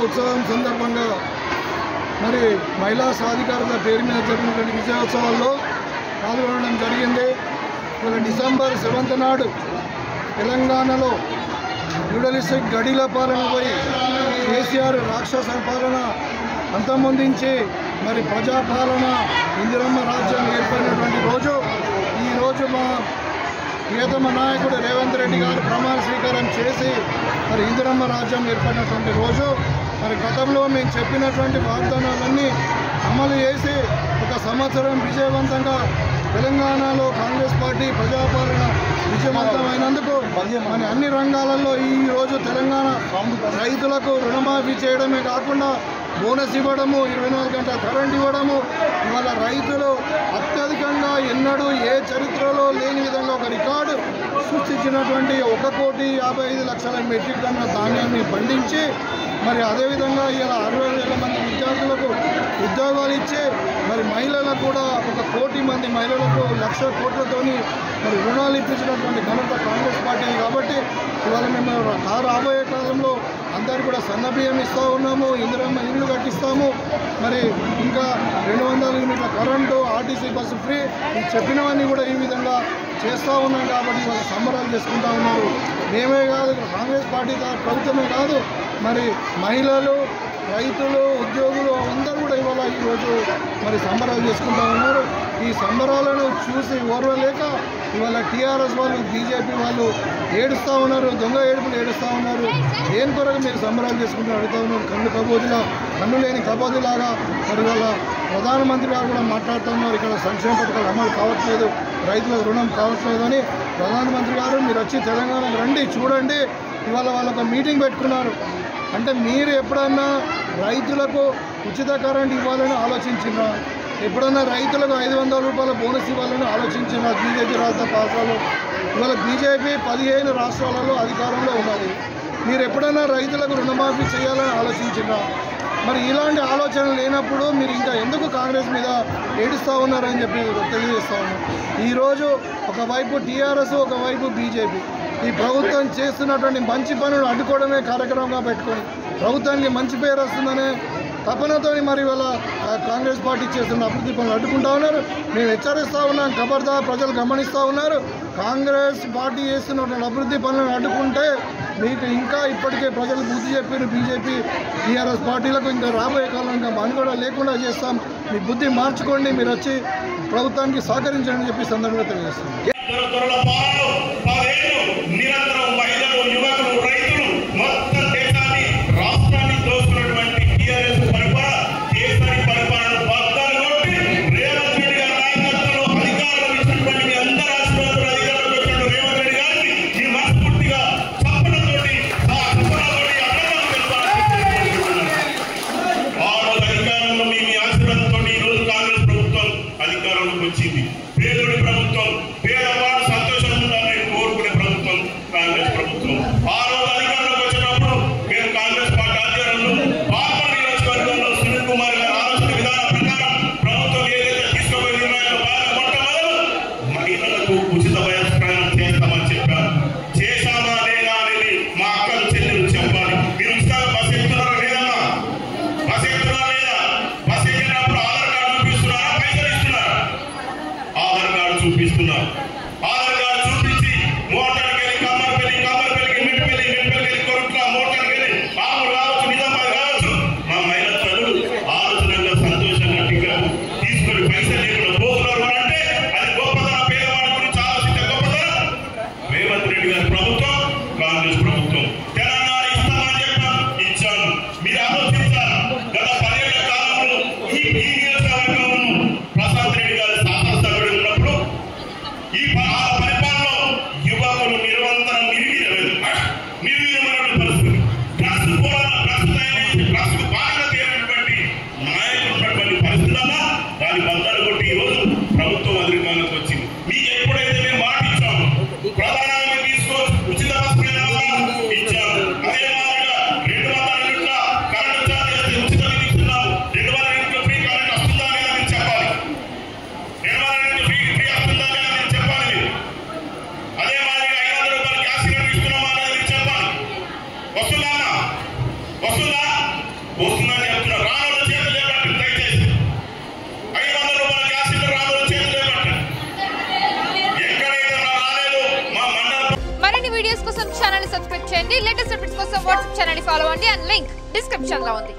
ఉత్సవం సందర్భంగా మరి మహిళా సాధికారత పేరు మీద జరిగినటువంటి విజయోత్సవాల్లో పాల్గొనడం జరిగింది. డిసెంబర్ 7th నాడు తెలంగాణలో న్యూడలిస్టిక్ గడిల పాలన పోయి కేసీఆర్ రాక్షస పాలన అంతమొందించి మరి ప్రజాపాలన ఇందిరమ్మ రాజ్యం ఏర్పడినటువంటి రోజు ఈరోజు మా ప్రియతమ నాయకుడు రేవంత్ రెడ్డి గారు ప్రమాణ స్వీకారం చేసి మరి ఇందిరమ్మ రాజ్యం ఏర్పడినటువంటి రోజు. మరి గతంలో మేము చెప్పినటువంటి వాగ్దానాలన్నీ అమలు చేసి 1 సంవత్సరం విజయవంతంగా తెలంగాణలో కాంగ్రెస్ పార్టీ ప్రజాపాలన విజయవంతమైనందుకు మన అన్ని రంగాలలో ఈరోజు తెలంగాణ రైతులకు రుణమాఫీ చేయడమే కాకుండా బోనస్ ఇవ్వడము, 24 గంటల కరెంట్ ఇవ్వడము, ఇవాళ రైతులు అత్యధికంగా ఎన్నడూ ఏ చరిత్రలో లేని విధంగా ఒక రికార్డు సృష్టించినటువంటి 1,55,00,000 మెట్రిక్ టన్నుల ధాన్యాన్ని పండించి మరి అదేవిధంగా ఇలా 60,000 మంది విద్యార్థులకు ఉద్యోగాలు ఇచ్చి మరి మహిళలకు కూడా 1 కోటి మంది మహిళలకు 1,00,000 కోట్లతోని మరి రుణాలు ఇప్పించినటువంటి ఘనత కాంగ్రెస్ పార్టీ. కాబట్టి ఇవాళ మేము రాబోయే కాలంలో అందరికీ కూడా సన్నబియ్యం ఇస్తూ ఉన్నాము, ఇందిరమ్మ ఇల్లు కట్టిస్తాము, మరి ఇంకా 200 యూనిట్ల కరెంటు, ఆర్టీసీ బస్సు ఫ్రీ, ఈ చెప్పినవన్నీ కూడా ఈ విధంగా చేస్తూ ఉన్నాం. కాబట్టి ఇవాళ సంబరాలు చేసుకుంటూ ఉన్నారు. మేమే కాదు, కాంగ్రెస్ పార్టీ ప్రభుత్వమే కాదు, మరి మహిళలు, రైతులు, ఉద్యోగులు అందరూ కూడా ఇవాళ ఈరోజు మరి సంబరాలు చేసుకుంటూ ఉన్నారు. ఈ సంబరాలను చూసి ఓర్వలేక ఇవాళ టీఆర్ఎస్ వాళ్ళు, బీజేపీ వాళ్ళు ఏడుస్తూ ఉన్నారు, దొంగ ఏడుపులు ఏడుస్తూ ఉన్నారు. దేని కొరకు మీరు సంబరాలు చేసుకుంటూ అడుగుతూ ఉన్నారు. కన్ను లేని కబోదిలాగా మరి ఇవాళ ప్రధానమంత్రి గారు కూడా మాట్లాడుతూ ఉన్నారు, ఇక్కడ సంక్షేమ పథకాలు అమలు కావట్లేదు, రైతులకు రుణం కావట్లేదు అని. ప్రధానమంత్రి గారు మీరు వచ్చి తెలంగాణకు రండి, చూడండి. ఇవాళ వాళ్ళు ఒక మీటింగ్ పెట్టుకున్నారు. అంటే మీరు ఎప్పుడన్నా రైతులకు ఉచిత కరెంట్ ఇవ్వాలని ఆలోచించినా, ఎప్పుడన్నా రైతులకు 500 రూపాయల బోనస్ ఇవ్వాలని ఆలోచించిన బీజేపీ రాష్ట్ర పార్టీలో? ఇవాళ బీజేపీ 15 రాష్ట్రాలలో అధికారంలో ఉన్నది. మీరు ఎప్పుడన్నా రైతులకు రుణమాఫీ చేయాలని ఆలోచించినా? మరి ఇలాంటి ఆలోచన లేనప్పుడు మీరు ఇంకా ఎందుకు కాంగ్రెస్ మీద ఏడుస్తూ ఉన్నారని చెప్పి తెలియజేస్తూ ఉన్నాం. ఈరోజు ఒకవైపు టీఆర్ఎస్, ఒకవైపు బీజేపీ ఈ ప్రభుత్వం చేస్తున్నటువంటి మంచి పనులు అడ్డుకోవడమే కార్యక్రమంగా పెట్టుకొని ప్రభుత్వానికి మంచి పేరు వస్తుందనే తపనతో మరి వాళ్ళ కాంగ్రెస్ పార్టీ చేస్తున్న అభివృద్ధి పనులు అడ్డుకుంటా ఉన్నారు. మేము హెచ్చరిస్తూ ఉన్నాం, ఖబర్దార్, ప్రజలు గమనిస్తూ ఉన్నారు. కాంగ్రెస్ పార్టీ చేస్తున్నటువంటి అభివృద్ధి పనులను అడ్డుకుంటే మీకు ఇంకా ఇప్పటికే ప్రజలు బుద్ధి చెప్పారు. బీజేపీ, టీఆర్ఎస్ పార్టీలకు ఇంకా రాబోయే కాలం ఇంకా మనుగడ లేకుండా చేస్తాం. మీ బుద్ధి మార్చుకోండి, మీరు వచ్చి ప్రభుత్వానికి సహకరించండి అని చెప్పి సందర్భంగా తెలియజేస్తాం. నిరంతరం మహిళలు, యువకులు, రైతులు మొత్తం దేశాన్ని, రాష్ట్రాన్ని దోచుకున్నటువంటి టీఆర్ఎస్ పరిపాలన, కేసరి పరిపాలన వాగ్దానం కొట్టి రేవంత్ రెడ్డి గారి నాయకత్వంలో అధికారులు ఇచ్చినటువంటి మీ అందరి ఆశీర్వాదాలు అధికారులకు వచ్చిన రేవంత్ రెడ్డి గారికి ఈ మనస్ఫూర్తిగా చప్పలతోటి అభినందనలు తెలపాలి. ఆ రోజు అధికారంలో మీ ఆశీర్వాదంతో ఈ రోజు కాంగ్రెస్ ప్రభుత్వం అధికారంలోకి వచ్చింది. పేదోడి ప్రభుత్వం, పేదవాడు సంతోషం ఉండాలని కోరుకునే ప్రభుత్వం కాంగ్రెస్ ప్రభుత్వం. ఆ రోజు అధికారంలోకి వచ్చినప్పుడు మేము కాంగ్రెస్ పార్టీ ఆధ్వర్యంలో పార్లమెంట్ నియోజకవర్గంలో సునీల్ కుమార్ గారి ఆలోచన విధానం ప్రకారం ప్రభుత్వం ఏదైతే తీసుకుపోయే నిర్ణయాలు బాగా మొట్టమొదలు మహిళలకు ఉచిత బస్ ప్రయాణం చేస్తామని చెప్పారు. చేశామా లేదా అనేది మా అక్కలు, చెల్లెలు చెప్పాలి. మీరు ఉచితంగా బస్సు ఎక్కుతున్నారా లేదమ్మా? బస్సు ఎక్కుతున్నారా లేదా? బస్సు ఎక్కినప్పుడు ఆధార్ కార్డు చూపిస్తున్నారా, పైసలు ఇస్తున్నారా? ఆధార్ కార్డు చూపిస్తున్నారు. ఆధార్ కార్డు చూపించి మోటార్కి వెళ్ళి కమ్మర్పల్లికి, మిట్పల్లికి, కొరుట్ల, మోటార్కి వెళ్ళి ఆములు కావచ్చు, నిజామాబాద్ కావచ్చు, మా మహిళా తల్లులు ఆలోచనగా సంతోషంగా టికెట్ తీసుకొని పైసలు లేకుండా పోతున్నారు అంటే అది గొప్పతనం. పేదవాడి గురించి ఆలోచించే గొప్పతనం రేవంత్ రెడ్డి గారి ప్రభుత్వం, కాంగ్రెస్ ప్రభుత్వం. తెలంగాణ ఇస్తామని చెప్పాం, ఇచ్చాము. మీరు ఆలోచించారు. గత 10 ఏళ్ల కాలంలో ఈ నియోజకవర్గంలో ప్రశాంత్ రెడ్డి గారు శాసనసభ్యుడు ఉన్నప్పుడు ఈ పరిపాలనలో యువకులు నిరంతరం నిర్వీర్యమైనటువంటి పరిస్థితి. డ్రగ్స్ బాగా తేలినటువంటి నాయకులు ఉన్నటువంటి పరిస్థితుల్లో దాన్ని బద్దలు కొట్టి ఈరోజు ప్రభుత్వం అధికారంలోకి వచ్చింది. మీకు ఎప్పుడైతే మేము మాట ఇచ్చాము, ప్రధానంగా తీసుకోవచ్చు, ఉచిత బస్ ప్రయాణం ఇచ్చాము. అదే మాదిరిగా 200 యూనిట్ల కరెంటు ఛార్జ్ చేస్తే ఉచితంగా ఇస్తున్నాము. 200 యూనిట్ల ఫ్రీ కరెంట్ సబ్స్క్రైబ్ చేయండి. లేటెస్ట్ అప్డేట్స్ కోసం వాట్సాప్ ఛానల్ ని ఫాలో అవ్వండి. అండ్ లింక్ డిస్క్రిప్షన్ లో ఉంది.